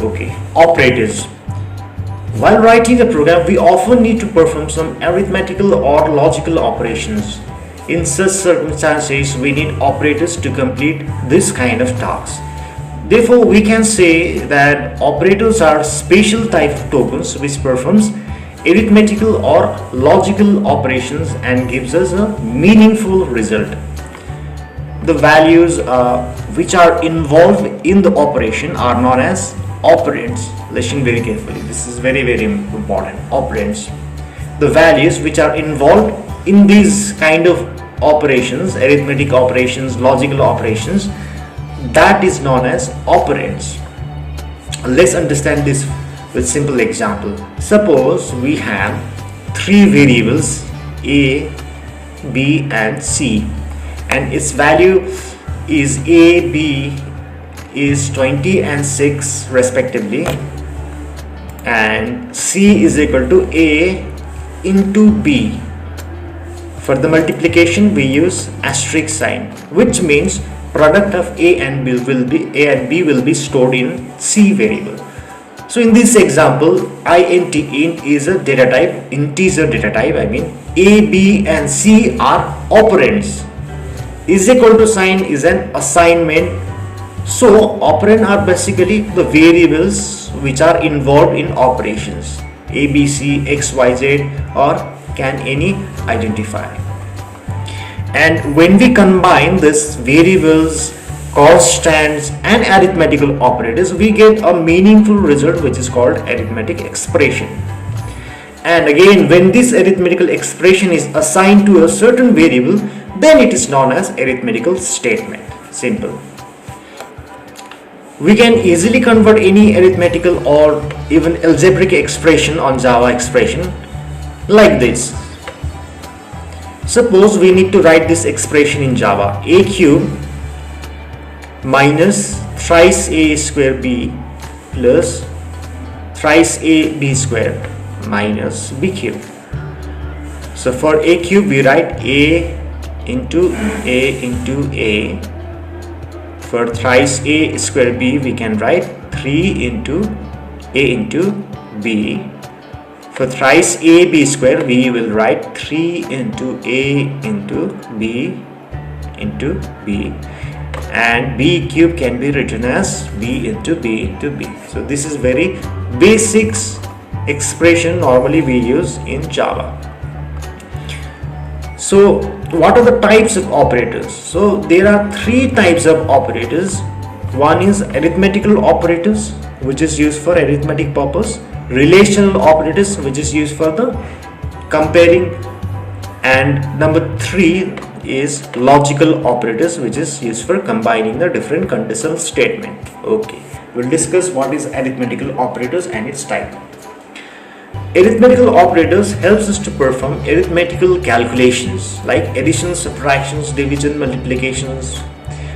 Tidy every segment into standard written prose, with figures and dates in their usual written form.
Okay, operators. While writing a program, we often need to perform some arithmetical or logical operations. In such circumstances, we need operators to complete this kind of tasks. Therefore, we can say that operators are special type of tokens which performs arithmetical or logical operations and gives us a meaningful result. The values which are involved in the operation are known as operands. Listen very carefully, this is very important. Operands, the values which are involved in these kind of operations, arithmetic operations, logical operations, that is known as operands. Let's understand this with simple example. Suppose we have three variables a, b and c, and its value is a, b is 20 and 6 respectively, and c is equal to a into b. For the multiplication we use asterisk sign, which means product of a and b will be stored in c variable. So in this example, int is a data type, integer data type. I mean a, b and c are operands. Is equal to sign is an assignment. So operand are basically the variables which are involved in operations, a, b, c, x, y, z, or can any identifier. And when we combine this variables, constants and arithmetical operators, we get a meaningful result which is called arithmetic expression. And again, when this arithmetical expression is assigned to a certain variable, then it is known as arithmetical statement. Simple. We can easily convert any arithmetical or even algebraic expression on Java expression like this. Suppose we need to write this expression in Java: a cube minus thrice a square b plus thrice a b square minus b cube. So for a cube we write a into a. For thrice a square b we can write 3 into a into b. For thrice a b square we will write 3 into a into b into b, and b cube can be written as b into b into b. So this is very basics expression normally we use in Java. So what are the types of operators? So there are three types of operators. One is arithmetical operators, which is used for arithmetic purpose; relational operators, which is used for the comparing; and number 3 is logical operators, which is used for combining the different conditional statement. Okay, we'll discuss what is arithmetical operators and its type. Arithmetical operators helps us to perform arithmetical calculations like addition, subtractions, division, multiplications.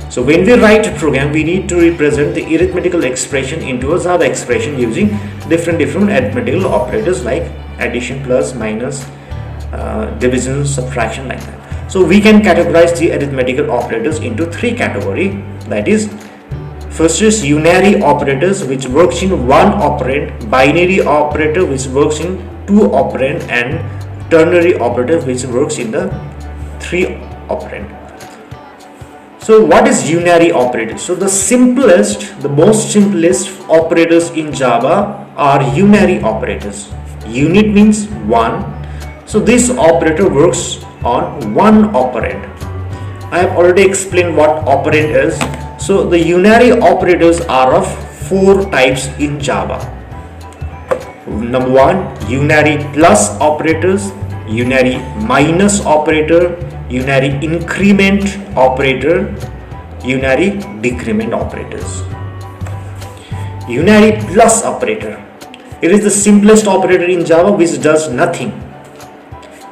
So when we write a program, we need to represent the arithmetical expression into a Java expression using different arithmetical operators like addition, plus, minus, division, subtraction, like that. So we can categorize the arithmetical operators into three categories. That is, first is unary operators, which works in one operand; binary operator, which works in two operand; and ternary operator, which works in the three operand. So what is unary operators? So the most simplest operators in Java are unary operators. Unit means one. So this operator works on one operand. I have already explained what operand is. So the unary operators are of four types in Java. Number 1, unary plus operators, unary minus operator, unary increment operator, unary decrement operators. Unary plus operator. It is the simplest operator in Java which does nothing.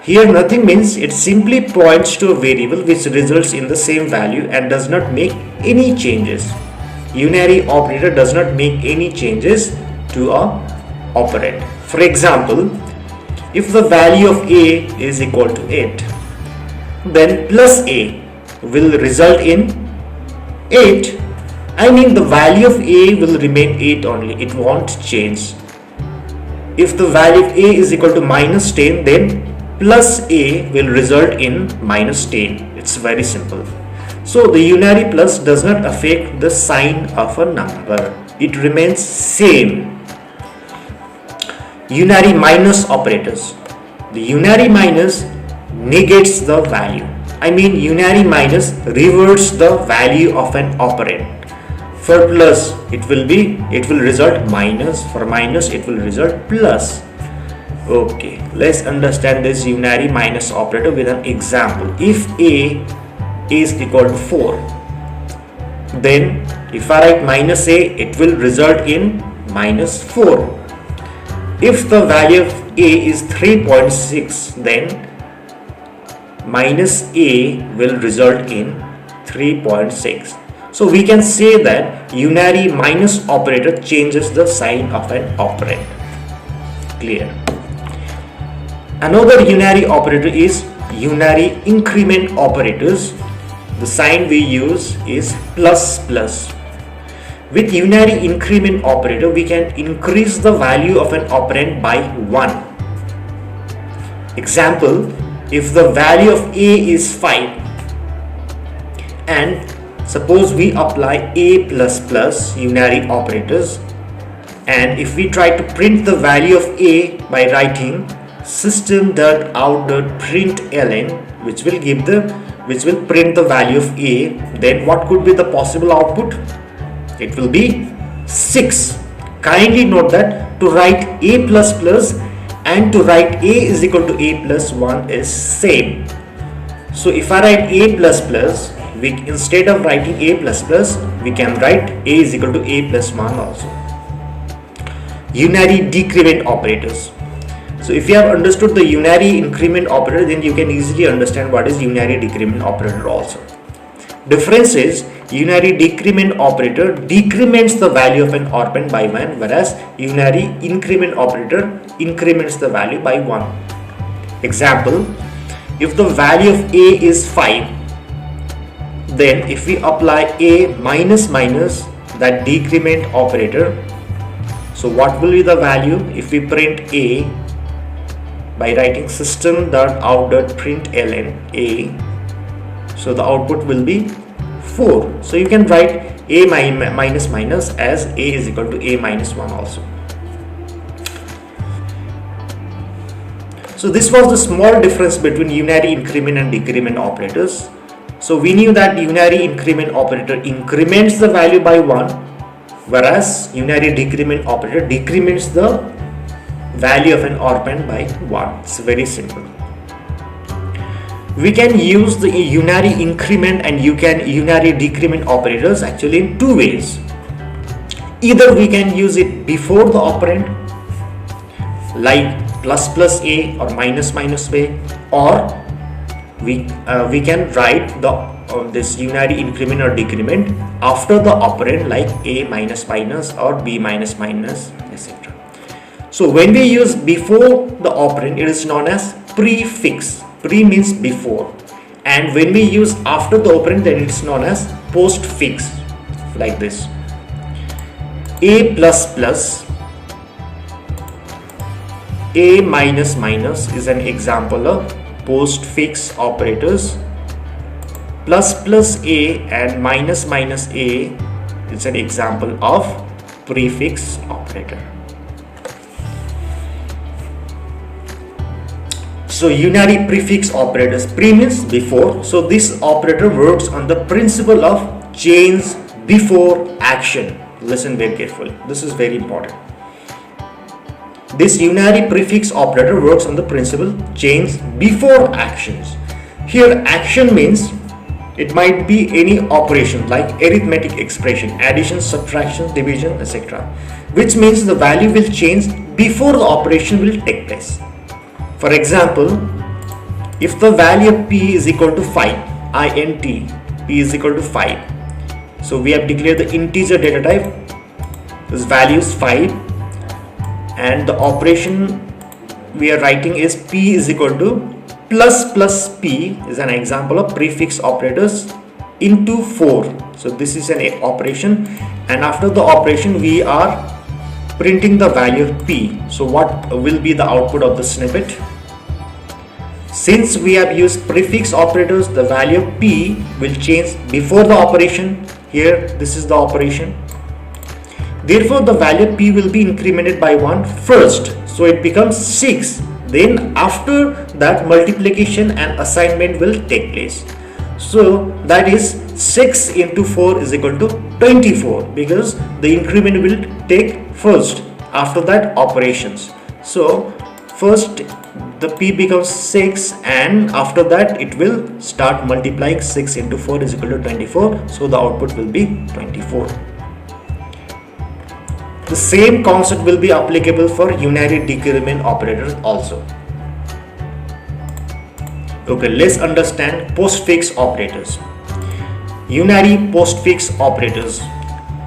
Here nothing means it simply points to a variable which results in the same value and does not make any changes. Unary operator does not make any changes to a operand. For example, if the value of a is equal to 8, then plus a will result in 8, I mean the value of a will remain 8 only, it won't change. If the value of a is equal to minus 10, then plus a will result in minus 10. It's very simple. So the unary plus does not affect the sign of a number. It remains same. Unary minus operators. The unary minus negates the value. I mean unary minus reverts the value of an operand. For plus it will result minus, for minus it will result plus. Okay, let's understand this unary minus operator with an example. If a is equal to 4, then if I write minus a, it will result in minus 4. If the value of a is 3.6, then minus a will result in 3.6. So we can say that unary minus operator changes the sign of an operand. Clear? Another unary operator is unary increment operators. The sign we use is plus plus. With unary increment operator, we can increase the value of an operand by 1. Example, if the value of a is 5 and suppose we apply a plus plus unary operators, and if we try to print the value of a by writing system.out.println, which will print the value of a, then what could be the possible output? It will be 6. Kindly note that to write a plus plus and to write a is equal to a plus 1 is same. So if I write a plus plus, instead of writing a plus plus, we can write a is equal to a plus 1 also. Unary decrement operators. So if you have understood the unary increment operator, then you can easily understand what is unary decrement operator also. Difference is unary decrement operator decrements the value of an operand by 1, whereas unary increment operator increments the value by 1. Example, if the value of a is 5, then if we apply a minus minus, that decrement operator, so what will be the value if we print a by writing system.out.println a? So the output will be 4. So you can write a minus minus as a is equal to a minus 1 also. So this was the small difference between unary increment and decrement operators. So we knew that unary increment operator increments the value by 1, whereas unary decrement operator decrements the value of an operand by 1. It's very simple. We can use the unary increment and unary decrement operators actually in two ways. Either we can use it before the operand, like plus plus a or minus minus a, or we can write this unary increment or decrement after the operand, like a minus minus or b minus minus, etc. So when we use before the operand, it is known as prefix. Pre means before, and when we use after the operand, then it's known as postfix, like this. A plus plus, a minus minus is an example of postfix operators. Plus plus a and minus minus a is an example of prefix operator. So unary prefix operators, pre means before. So this operator works on the principle of chains before action. Listen very carefully. This is very important. This unary prefix operator works on the principle chains before actions. Here action means it might be any operation like arithmetic expression, addition, subtraction, division, etc. Which means the value will change before the operation will take place. For example, if the value of p is equal to 5, int, p is equal to 5. So we have declared the integer data type, this value is 5, and the operation we are writing is p is equal to plus plus p is an example of prefix operators. into 4. So this is an operation, and after the operation we are printing the value p. So what will be the output of the snippet? Since we have used prefix operators, the value of p will change before the operation. Here this is the operation. Therefore the value p will be incremented by 1 first, so it becomes 6. Then after that multiplication and assignment will take place. So that is 6 into 4 is equal to 24, because the increment will take first, after that operations. So first the p becomes 6, and after that it will start multiplying. 6 into 4 is equal to 24, so the output will be 24. The same concept will be applicable for unary decrement operators also. Okay, let's understand postfix operators. Unary postfix operators,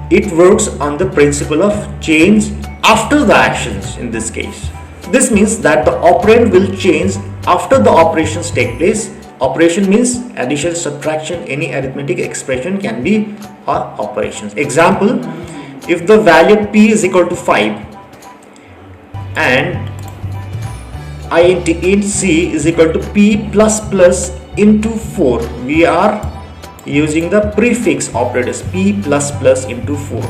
it works on the principle of change after the actions. In this case, this means that the operand will change after the operations take place. Operation means addition, subtraction, any arithmetic expression can be operations. Example, if the value p is equal to 5 and int c is equal to p plus plus into 4, we are using the prefix operators p plus plus into 4.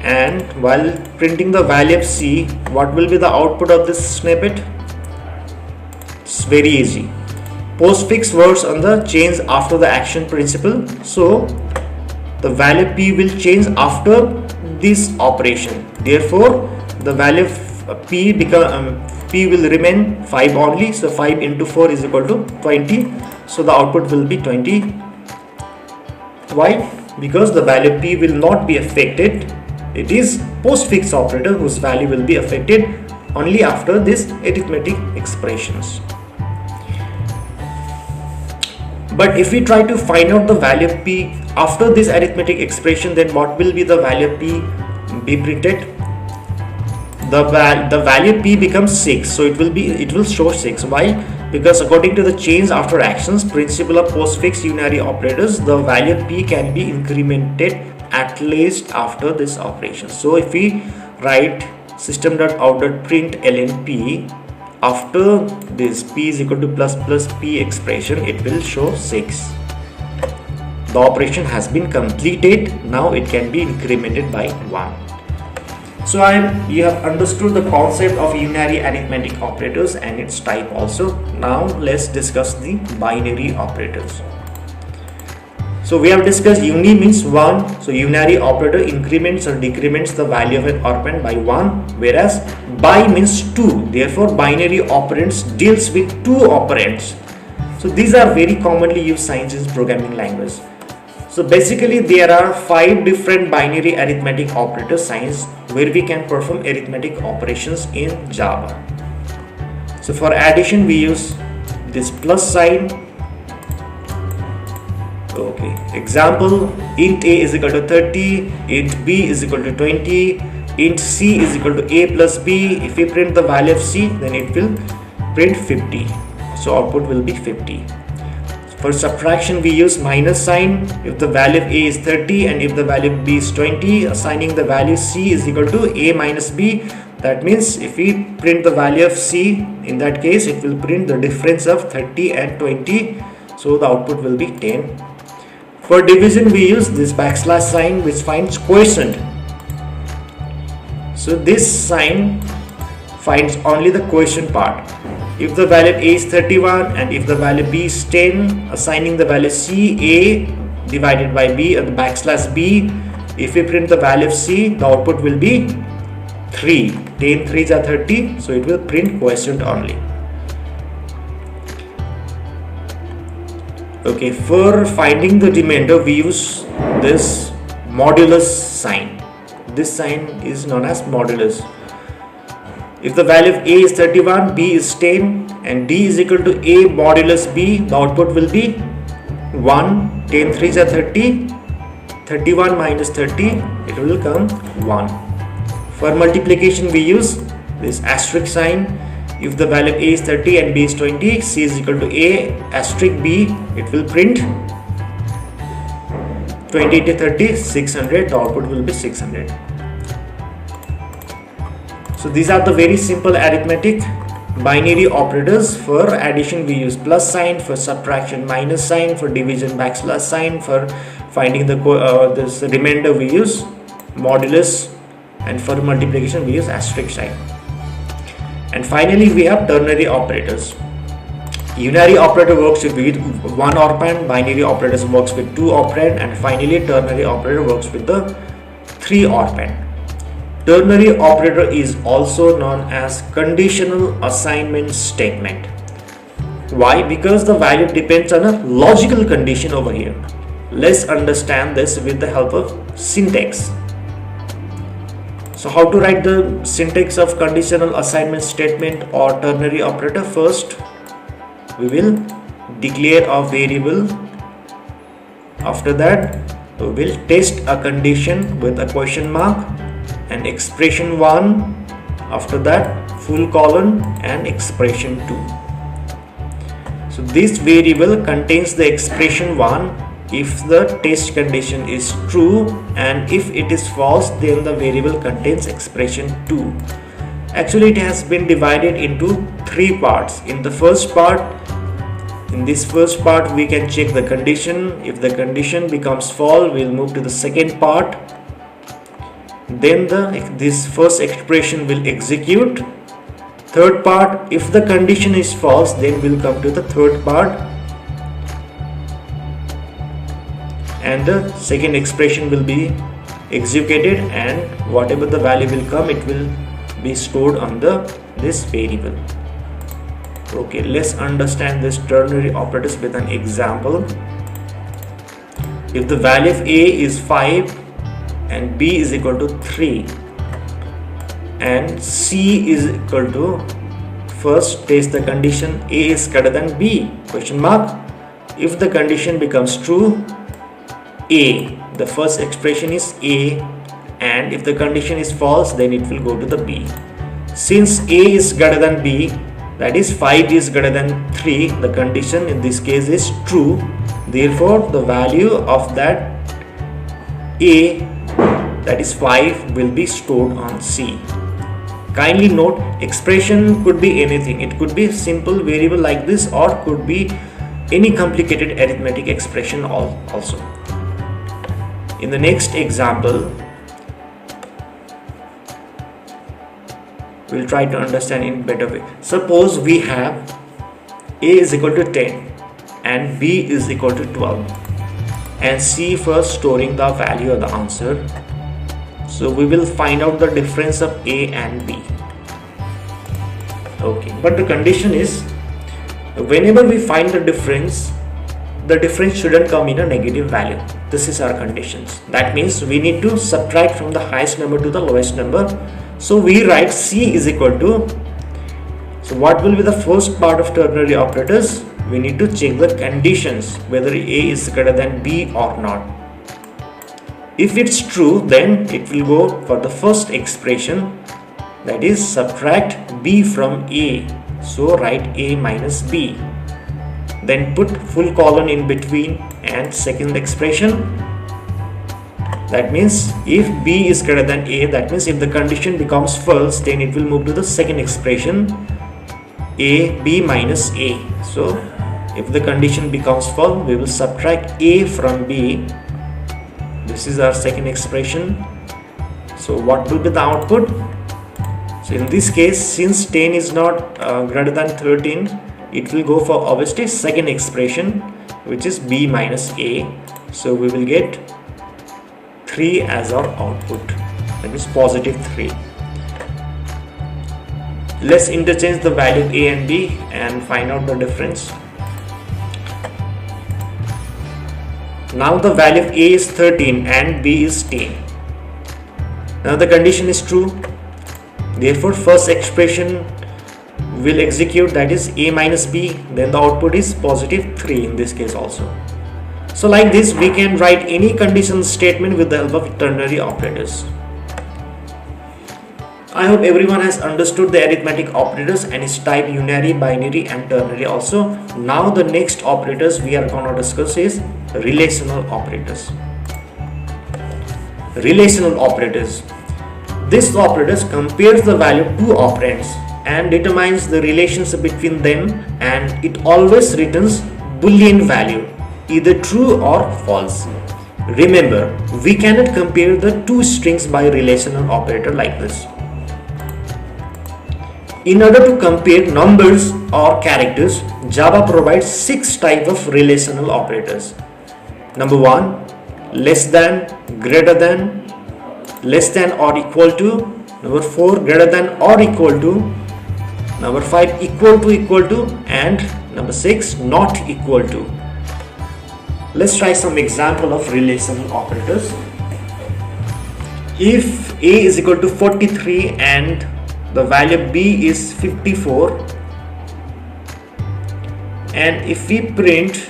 And while printing the value of c, what will be the output of this snippet? It's very easy. Postfix works on the change after the action principle, so the value p will change after this operation. Therefore the value of p will remain 5 only, so 5 into 4 is equal to 20, so the output will be 20. Why? Because the value p will not be affected. It is postfix operator whose value will be affected only after this arithmetic expressions. But if we try to find out the value of p after this arithmetic expression, then what will be the value of p be printed? The value p becomes 6, so it will show 6. Why? Because according to the change after actions principle of postfix unary operators, the value of p can be incremented at least after this operation. So if we write system.out.println p, after this p is equal to plus plus p expression, it will show 6. The operation has been completed. Now it can be incremented by 1. So you have understood the concept of unary arithmetic operators and its type also. Now let's discuss the binary operators. So we have discussed uni means 1. So unary operator increments or decrements the value of an operand by 1, whereas bi means 2. Therefore binary operands deals with 2 operands. So these are very commonly used signs in programming language. So basically there are 5 different binary arithmetic operator signs where we can perform arithmetic operations in Java. So for addition we use this plus sign. Okay, example, int a is equal to 30, int b is equal to 20, int c is equal to a plus b. If we print the value of c, then it will print 50. So output will be 50. For subtraction we use minus sign. If the value of a is 30 and if the value of b is 20, assigning the value c is equal to a minus b. That means if we print the value of c, in that case it will print the difference of 30 and 20. So the output will be 10. For division we use this backslash sign which finds quotient. So this sign finds only the quotient part. If the value of a is 31 and if the value b is 10, assigning the value c, a divided by b and the backslash b. If we print the value of c, the output will be 3. 10 3s are 30, so it will print quotient only. Okay, for finding the remainder we use this modulus sign. This sign is known as modulus. If the value of a is 31, b is 10 and d is equal to a modulus b, the output will be 1. 10 3s are 30, 31 minus 30, it will come 1. For multiplication we use this asterisk sign. If the value of a is 30 and b is 20, c is equal to a asterisk b, it will print 20 to 30, 600, the output will be 600. So these are the very simple arithmetic binary operators. For addition we use plus sign, for subtraction minus sign, for division backslash sign, for finding the this remainder we use modulus, and for multiplication we use asterisk sign. And finally we have ternary operators. Unary operator works with one operand, binary operators works with two operand, and finally ternary operator works with the three operand. Ternary operator is also known as conditional assignment statement. Why? Because the value depends on a logical condition over here. Let's understand this with the help of syntax. So how to write the syntax of conditional assignment statement or ternary operator? First, we will declare a variable. After that, we will test a condition with a question mark and expression 1. After that, full colon and expression 2. So this variable contains the expression 1 if the test condition is true, and if it is false, then the variable contains expression 2. Actually, it has been divided into three parts. In this first part we can check the condition. If the condition becomes false, we'll move to the second part. Then this first expression will execute. Third part, if the condition is false, then we'll come to the third part, and the second expression will be executed, and whatever the value will come, it will be stored on this variable. Okay, let's understand this ternary operators with an example. If the value of A is 5 and B is equal to 3 and C is equal to, first test the condition A is greater than B, question mark. If the condition becomes true, A, the first expression is A, and if the condition is false, then it will go to the B. Since A is greater than B, that is 5 is greater than 3, the condition in this case is true. Therefore, the value of that A, that is 5, will be stored on C. Kindly note, expression could be anything. It could be a simple variable like this, or could be any complicated arithmetic expression also. In the next example, we'll try to understand in a better way. Suppose we have A is equal to 10 and B is equal to 12, and C first storing the value of the answer. So we will find out the difference of A and B. Okay, but the condition is, whenever we find the difference shouldn't come in a negative value. This is our conditions. That means we need to subtract from the highest number to the lowest number. So we write C is equal to, so what will be the first part of ternary operators? We need to check the conditions whether A is greater than B or not. If it's true, then it will go for the first expression, that is subtract B from A. So write A minus B. Then put full colon in between and second expression. That means if B is greater than A, that means if the condition becomes false, then it will move to the second expression, B minus A. So if the condition becomes false, we will subtract A from B. This is our second expression. So what will be the output? So in this case, since 10 is not greater than 13, it will go for obviously second expression, which is B minus A. So we will get 3 as our output, that is positive 3. Let's interchange the value of A and B and find out the difference. Now the value of A is 13 and B is 10. Now the condition is true. Therefore first expression will execute, that is A minus B. Then the output is positive 3 in this case also. So like this we can write any condition statement with the help of ternary operators. I hope everyone has understood the arithmetic operators and its type unary, binary and ternary also. Now the next operators we are going to discuss is relational operators. relational operators. This operators compares the value of two operands and determines the relationship between them, and it always returns Boolean value, either true or false. Remember, we cannot compare the two strings by relational operator like this. In order to compare numbers or characters, Java provides 6 types of relational operators. Number 1, less than, greater than, less than or equal to. Number 4, greater than or equal to. Number 5, equal to, and number 6, not equal to. Let's try some example of relational operators. If A is equal to 43 and the value B is 54, and if we print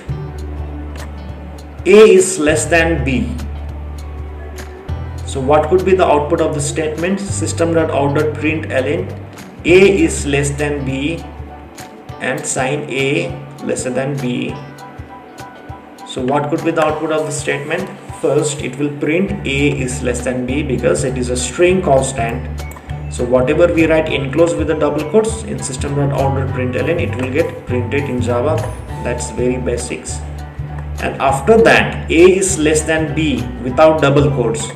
A is less than B, so what could be the output of the statement? System.out.println A is less than B and sign A lesser than B. So what could be the output of the statement? First, it will print A is less than B because it is a string constant. So whatever we write enclosed with the double quotes in system.out.println, it will get printed in Java. That's very basics. And after that, A is less than B without double quotes.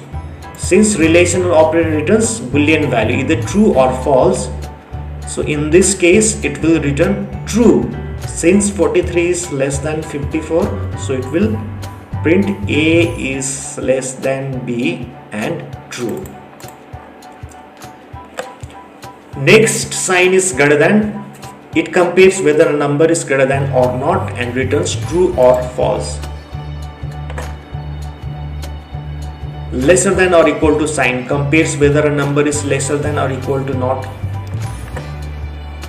Since relational operator returns Boolean value, either true or false, so in this case it will return true. Since 43 is less than 54, so it will print A is less than B and true. Next sign is greater than. It compares whether a number is greater than or not and returns true or false. Lesser than or equal to sign compares whether a number is lesser than or equal to not.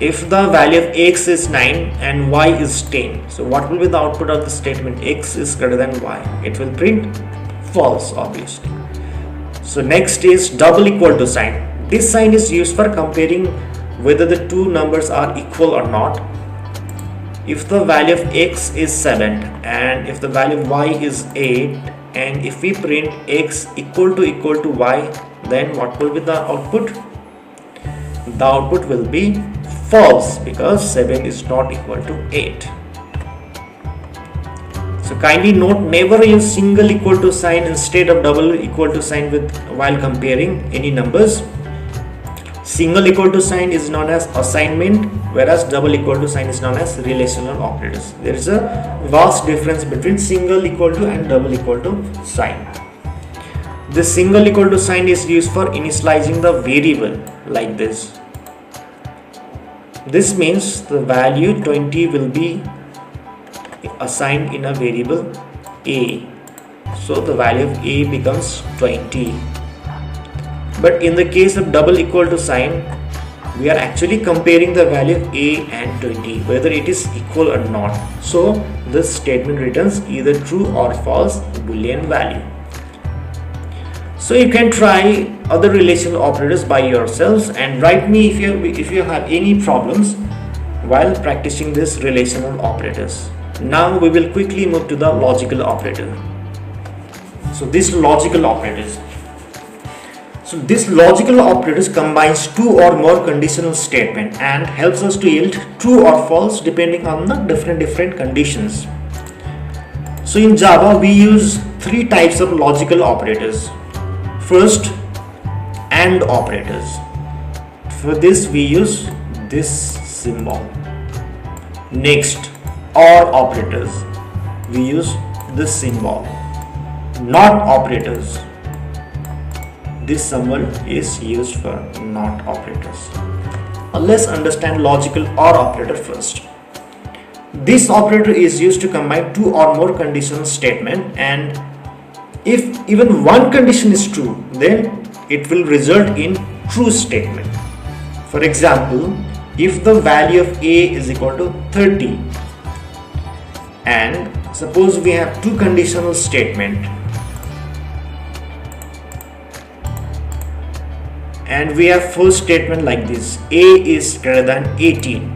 If the value of x is 9 and y is 10, so what will be the output of the statement? X is greater than y. It will print false, obviously. So next is double equal to sign. This sign is used for comparing whether the two numbers are equal or not. If the value of x is 7 and if the value of y is 8, and if we print x equal to y, then what will be the output? The output will be false because 7 is not equal to 8. So kindly note, never use single equal to sign instead of double equal to sign while comparing any numbers. Single equal to sign is known as assignment, whereas double equal to sign is known as relational operators. There is a vast difference between single equal to and double equal to sign. The single equal to sign is used for initializing the variable like this. This means the value 20 will be assigned in a variable A. So the value of A becomes 20. But in the case of double equal to sign, we are actually comparing the value of A and 20, whether it is equal or not. So this statement returns either true or false Boolean value. So you can try other relational operators by yourselves and write me if you have any problems while practicing these relational operators. Now we will quickly move to the logical operator. So this logical operators combines two or more conditional statement and helps us to yield true or false depending on the different conditions. So in Java we use three types of logical operators. First, AND operators. For this we use this symbol. Next, OR operators. We use this symbol. NOT operators. This symbol is used for NOT operators. Now let's understand logical OR operator first. This operator is used to combine two or more conditional statement, and if even one condition is true, then it will result in true statement. For example, if the value of A is equal to 30 and suppose we have two conditional statement and we have first statement like this: A is greater than 18,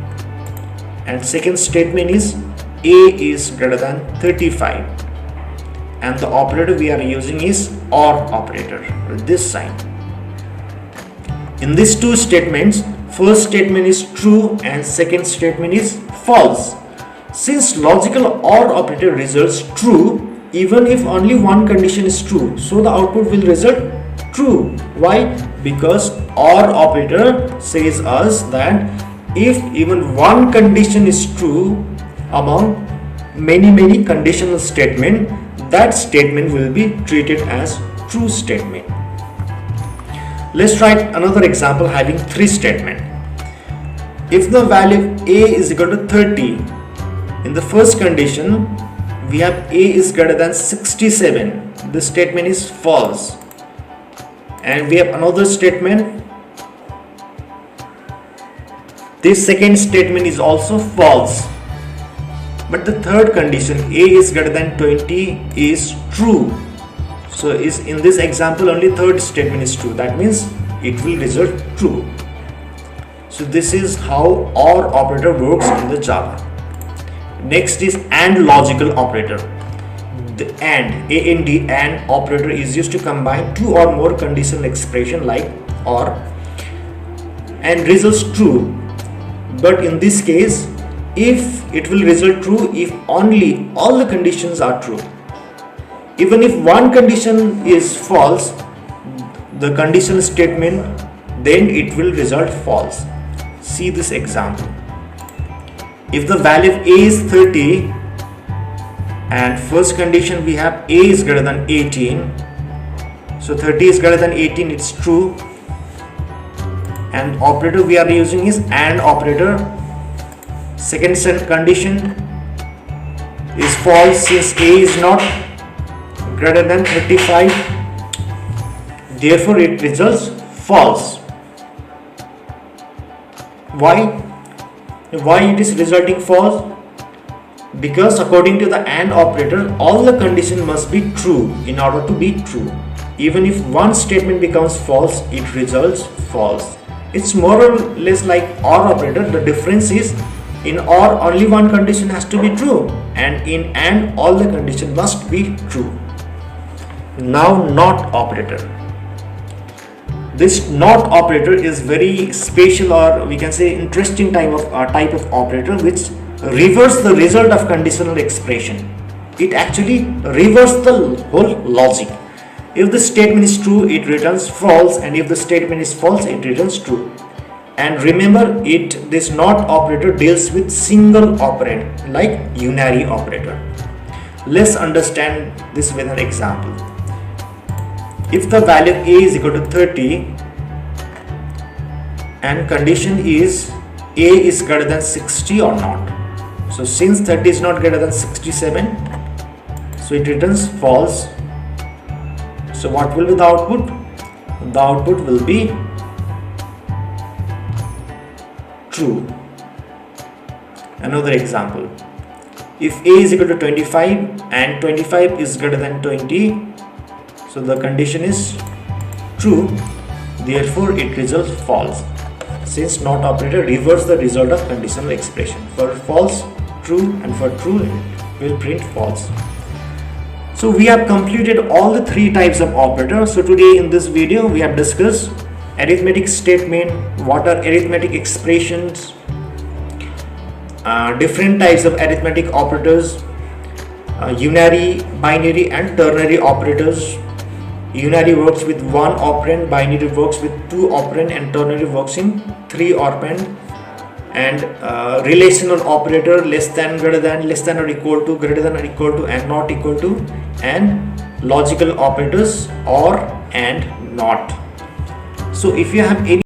and second statement is A is greater than 35. and the operator we are using is OR operator with this sign. In these two statements, first statement is true and second statement is false. Since logical OR operator results true even if only one condition is true, so the output will result true. Why? Because OR operator says us that if even one condition is true among many conditional statement, that statement will be treated as true statement. Let's write another example having three statements. If the value a is equal to 30, in the first condition we have a is greater than 67. This statement is false. And we have another statement. This second statement is also false. But the third condition, a is greater than 20, is true. So is in this example only third statement is true. That means it will result true. So this is how OR operator works in the Java. Next is AND logical operator. The AND operator is used to combine two or more conditional expression like OR and results true. But in this case, if it will result true if only all the conditions are true. Even if one condition is false, the conditional statement, then it will result false. See this example. If the value of a is 30 and first condition we have a is greater than 18, so 30 is greater than 18, it's true, and operator we are using is AND operator. Second condition is false since a is not greater than 35, therefore it results false. Why it is resulting false? Because according to the AND operator, all the conditions must be true in order to be true. Even if one statement becomes false, it results false. It's more or less like OR operator. The difference is in OR only one condition has to be true, and in AND all the conditions must be true. Now NOT operator. This NOT operator is very special, or we can say interesting type of operator which reverse the result of conditional expression. It actually reverses the whole logic. If the statement is true, it returns false, and if the statement is false, it returns true. And remember, this NOT operator deals with single operand like unary operator. Let's understand this with an example. If the value a is equal to 30 and condition is a is greater than 60 or not. So since 30 is not greater than 67, so it returns false. So what will be the output? The output will be true. Another example. If a is equal to 25 and 25 is greater than 20, so the condition is true, therefore it results false. Since NOT operator reverses the result of conditional expression. For false, true, and for true, it will print false. So we have completed all the three types of operators. So today in this video we have discussed arithmetic statement, what are arithmetic expressions, different types of arithmetic operators, unary, binary and ternary operators. Unary works with one operand, binary works with two operand, and ternary works in three operand. And relational operator, less than, greater than, less than or equal to, greater than or equal to, and not equal to, and logical operators OR and NOT. So if you have any